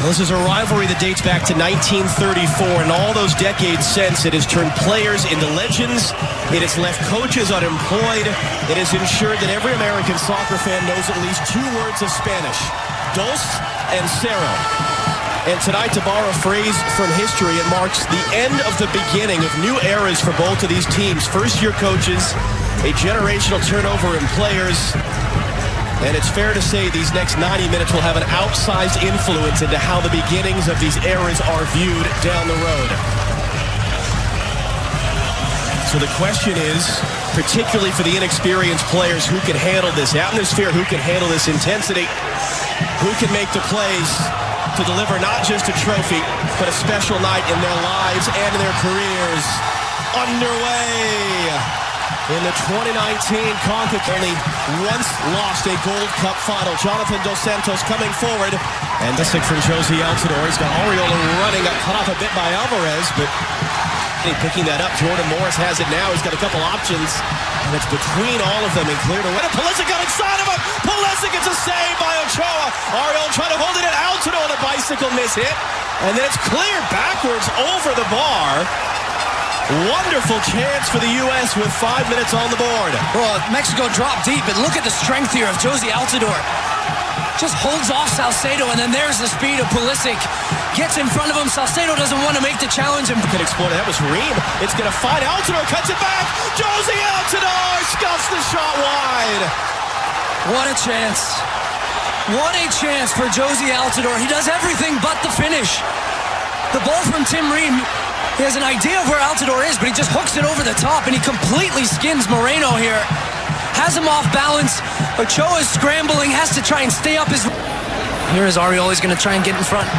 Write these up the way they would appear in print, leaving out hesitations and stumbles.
This is a rivalry that dates back to 1934, and all those decades since, it has turned players into legends. It has left coaches unemployed. It has ensured that every American soccer fan knows at least 2 words of Spanish: dos and cero. And tonight, to borrow a phrase from history, it marks the end of the beginning of new eras for both of these teams. First-year coaches, a generational turnover in players. And it's fair to say these next 90 minutes will have an outsized influence into how the beginnings of these eras are viewed down the road. So the question is, particularly for the inexperienced players, who can handle this atmosphere, who can handle this intensity, who can make the plays to deliver not just a trophy, but a special night in their lives and in their careers. Underway. In the 2019 CONCACAF, only once lost a Gold Cup final. Jonathan Dos Santos coming forward. And the stick from Josie Altidore. He's got Oriola running. Got cut off a bit by Alvarez, but picking that up. Jordan Morris has it now. He's got a couple options. And it's between all of them and cleared away. Pulisic got inside of him. Pulisic gets a save by Ochoa. Oriola trying to hold it in. Altidore on a bicycle miss hit. And then it's cleared backwards over the bar. Wonderful chance for the U.S. with 5 minutes on the board. Well, Mexico dropped deep, but look at the strength here of Josie Altidore. Just holds off Salcedo, and then there's the speed of Pulisic. Gets in front of him. Salcedo doesn't want to make the challenge. And can explode. That was Ream. It's going to find Altidore. Cuts it back. Josie Altidore scuffs the shot wide. What a chance. What a chance for Josie Altidore. He does everything but the finish. The ball from Tim Ream. He has an idea of where Altidore is, but he just hooks it over the top, and he completely skins Moreno here. Has him off balance. Ochoa is scrambling, has to try and stay up his... Here is Oriola. He's going to try and get in front.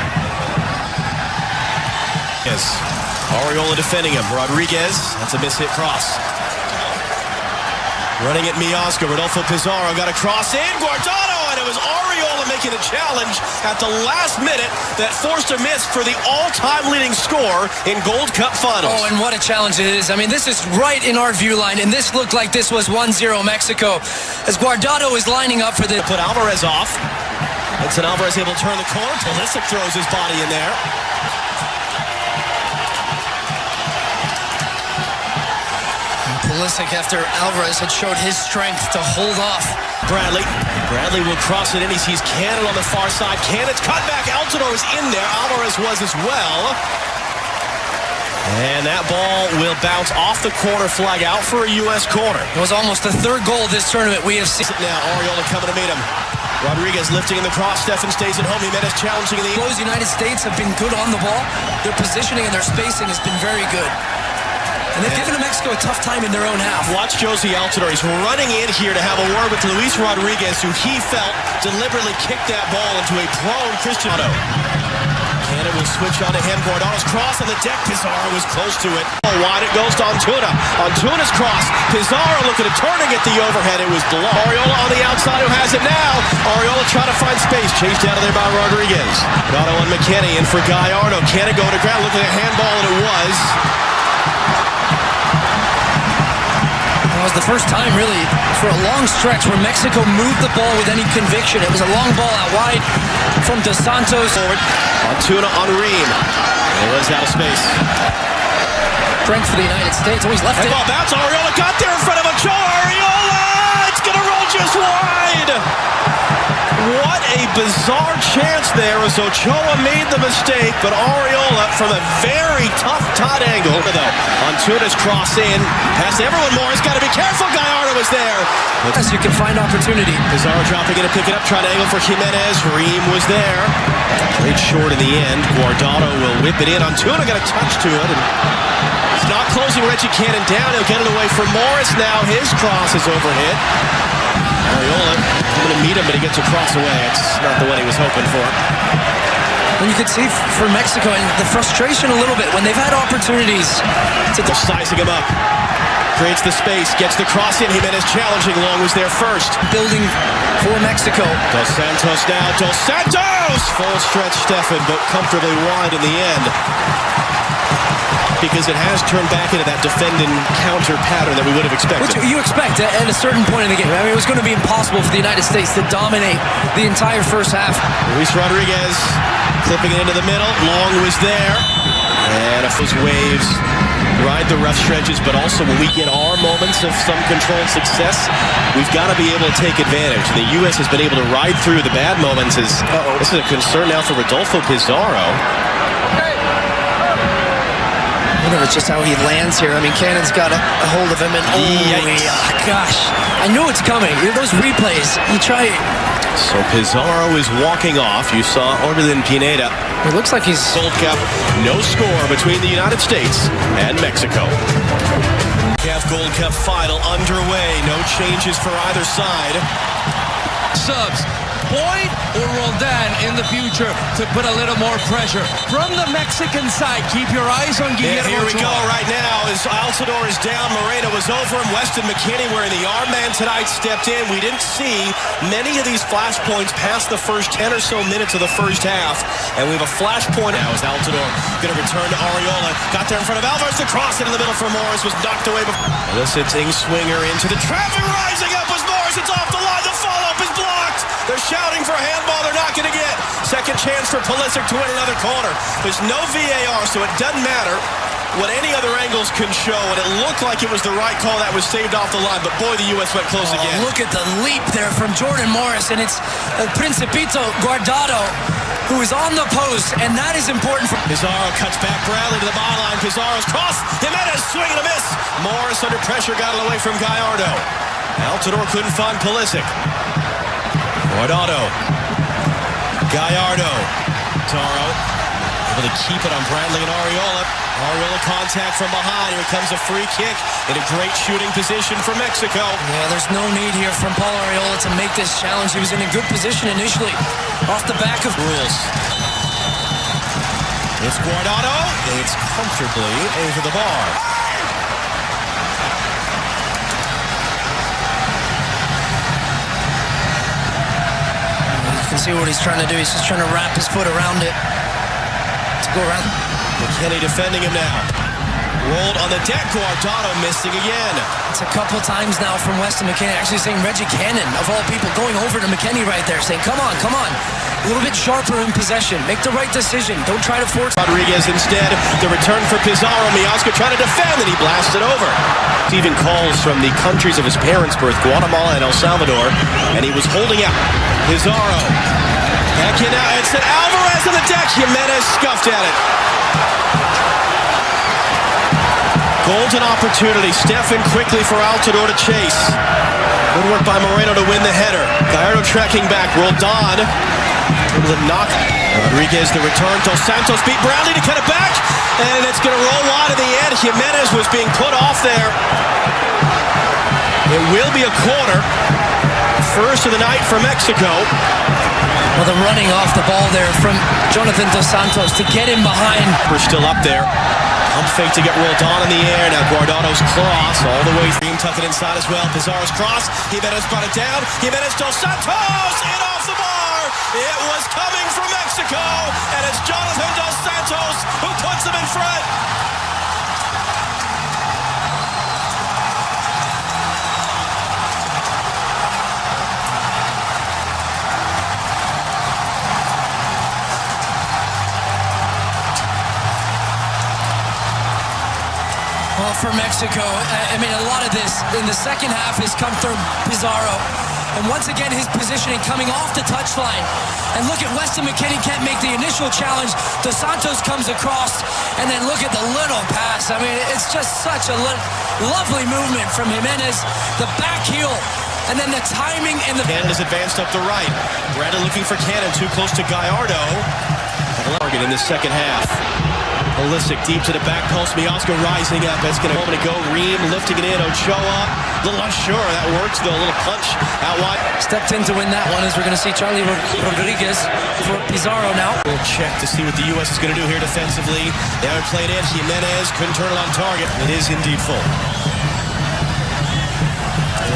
Yes. Oriola defending him. Rodriguez. That's a mishit cross. Running at Miazga. Rodolfo Pizarro got a cross in. Guardado, and it was Oriola making a challenge at the last minute that forced a miss for the all-time leading score in Gold Cup finals. Oh, and what a challenge it is. I mean, this is right in our view line, and this looked like this was 1-0 Mexico. As Guardado is lining up for the... Put Alvarez off. Edson Alvarez able to turn the corner. Pulisic throws his body in there. Pulisic, after Alvarez had showed his strength to hold off. Bradley will cross it in. He sees Cannon on the far side. Cannon's cut back. Altidore is in there. Alvarez was as well. And that ball will bounce off the corner flag out for a U.S. corner. It was almost the 3rd goal of this tournament we have seen. Now Oriola coming to meet him. Rodriguez lifting in the cross. Stefan stays at home. Jimenez challenging the... The United States have been good on the ball. Their positioning and their spacing has been very good. And they've given Mexico a tough time in their own half. Watch Josie Altidore. He's running in here to have a word with Luis Rodriguez, who he felt deliberately kicked that ball into a prone Cristiano. Cannon will switch on to him. Guardado's cross on the deck. Pizarro was close to it. Wide it goes to Antuna. Antuna's cross. Pizarro looking at turning at the overhead. It was below. Oriola on the outside who has it now. Oriola trying to find space. Chased out of there by Rodriguez. Guardado and McKennie in for Gallardo. Cannon going to ground. Looking at handball, and it was. It was the first time, really, for a long stretch where Mexico moved the ball with any conviction. It was a long ball out wide from Dos Santos. Forward. Antuna on Ream. It was out of space. Strength for the United States. Always left it. Ball bounce. Oriola got there in front of Ochoa. Oriola! It's going to roll just wide. What a bizarre chance there as Ochoa made the mistake, but Oriola from a very tough tight angle. Antuna's cross in. Past everyone. Morris got to be careful. Gallardo was there. Yes, you can find opportunity. Pizarro dropping in to pick it up. Trying to angle for Jimenez. Ream was there. Played short in the end. Guardado will whip it in. Antuna got a touch to it. And he's not closing Reggie Cannon down. He'll get it away from Morris now. His cross is overhit. Oriola coming to meet him, but he gets a cross away. It's not the one he was hoping for. And you could see for Mexico and the frustration a little bit when they've had opportunities to... Sizing him up. Creates the space. Gets the cross in. Jimenez challenging. Long was there first. Building for Mexico. Dos Santos now. Dos Santos! Full stretch, Stefan, but comfortably wide in the end. Because it has turned back into that defend and counter pattern that we would have expected. Which you expect at a certain point in the game. I mean, it was going to be impossible for the United States to dominate the entire first half. Luis Rodriguez clipping it into the middle. Long was there. And if those waves ride the rough stretches, but also when we get our moments of some controlled success, we've got to be able to take advantage. The U.S. has been able to ride through the bad moments. This is a concern now for Rodolfo Pizarro. I wonder if it's just how he lands here. I mean, Cannon's got a hold of him, and gosh, I knew it's coming. Those replays, you try it. So Pizarro is walking off. You saw Orbelin Pineda. It looks like he's... Gold Cup, no score between the United States and Mexico. CAF Gold Cup final underway. No changes for either side. Subs, Boyd or Roldan in the future to put a little more pressure. From the Mexican side, keep your eyes on Guillermo. Here we go right now as Altidore is down. Moreno was over him. Weston McKennie wearing the arm man tonight stepped in. We didn't see many of these flashpoints past the first 10 or so minutes of the first half. And we have a flashpoint now as Altidore going to return to Arriola. Got there in front of Alvarez. The cross into the middle for Morris was knocked away before. Eliciting swinger into the traffic. Rising up was Morris. It's off the line. The follow-up is blocked. They're shouting for a handball. They're not going to get. Second chance for Pulisic to win another corner. There's no VAR, so it doesn't matter what any other angles can show. And it looked like it was the right call that was saved off the line. But boy, the U.S. went close again. Look at the leap there from Jordan Morris. And it's Principito Guardado who is on the post. And that is important for... Pizarro cuts back Bradley to the byline. Pizarro's cross. Jimenez swing and a miss. Morris under pressure got it away from Gallardo. Altidore couldn't find Pulisic. Guardado. Gallardo. Taro able to keep it on Bradley and Arriola. Arriola contact from behind. Here comes a free kick in a great shooting position for Mexico. Yeah, there's no need here from Paul Arriola to make this challenge. He was in a good position initially off the back of rules. It's Guardado. It's comfortably over the bar. You can see what he's trying to do. He's just trying to wrap his foot around it to go around. McKennie defending him now. Rolled on the deck. Guardado missing again. It's a couple times now from Weston McKennie actually saying Reggie Cannon, of all people, going over to McKennie right there, saying, come on, come on. A little bit sharper in possession. Make the right decision. Don't try to force. Rodriguez instead. The return for Pizarro. Miazga trying to defend, and he blasted over. Even calls from the countries of his parents' birth, Guatemala and El Salvador, and he was holding out. Pizarro. Back in now. It's Alvarez on the deck. Jimenez scuffed at it. Golden opportunity. Steffen quickly for Altidore to chase. Good work by Moreno to win the header. Gallardo tracking back. Roldan. Able to knock. Rodriguez the return. Dos Santos beat Bradley to cut it back. And it's going to roll wide at the end. Jimenez was being put off there. It will be a corner. First of the night for Mexico. Well, the running off the ball there from Jonathan Dos Santos to get him behind. We're still up there. Pump fake to get Roldan in the air. Now Guardado's cross all the way through. Tuck it inside as well. Pizarro's cross. Jimenez brought it down. Jimenez Dos Santos. In off the bar. It was coming from Mexico. And it's Jonathan Dos Santos who puts them in front. Well, for Mexico, I mean, a lot of this in the second half has come through Pizarro. And once again, his positioning coming off the touchline. And look at Weston McKennie can't make the initial challenge. Dos Santos comes across, and then look at the little pass. I mean, it's just such a lovely movement from Jimenez. The back heel, and then the timing and the... Canada's advanced up the right. Brandon looking for Cannon, too close to Gallardo. Target in the second half. Pulisic deep to the back post. Miazga rising up. That's going to moment ago. Ream lifting it in. Ochoa. A little unsure. That works though. A little punch out wide. Stepped in to win that one as we're going to see Charlie Rodriguez for Pizarro now. We'll check to see what the U.S. is going to do here defensively. Now it played in. Jimenez couldn't turn it on target. It is indeed full.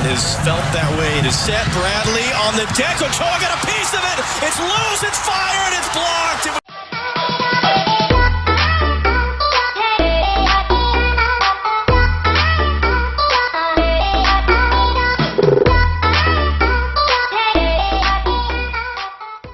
It is felt that way. It is set. Bradley on the deck. Ochoa got a piece of it.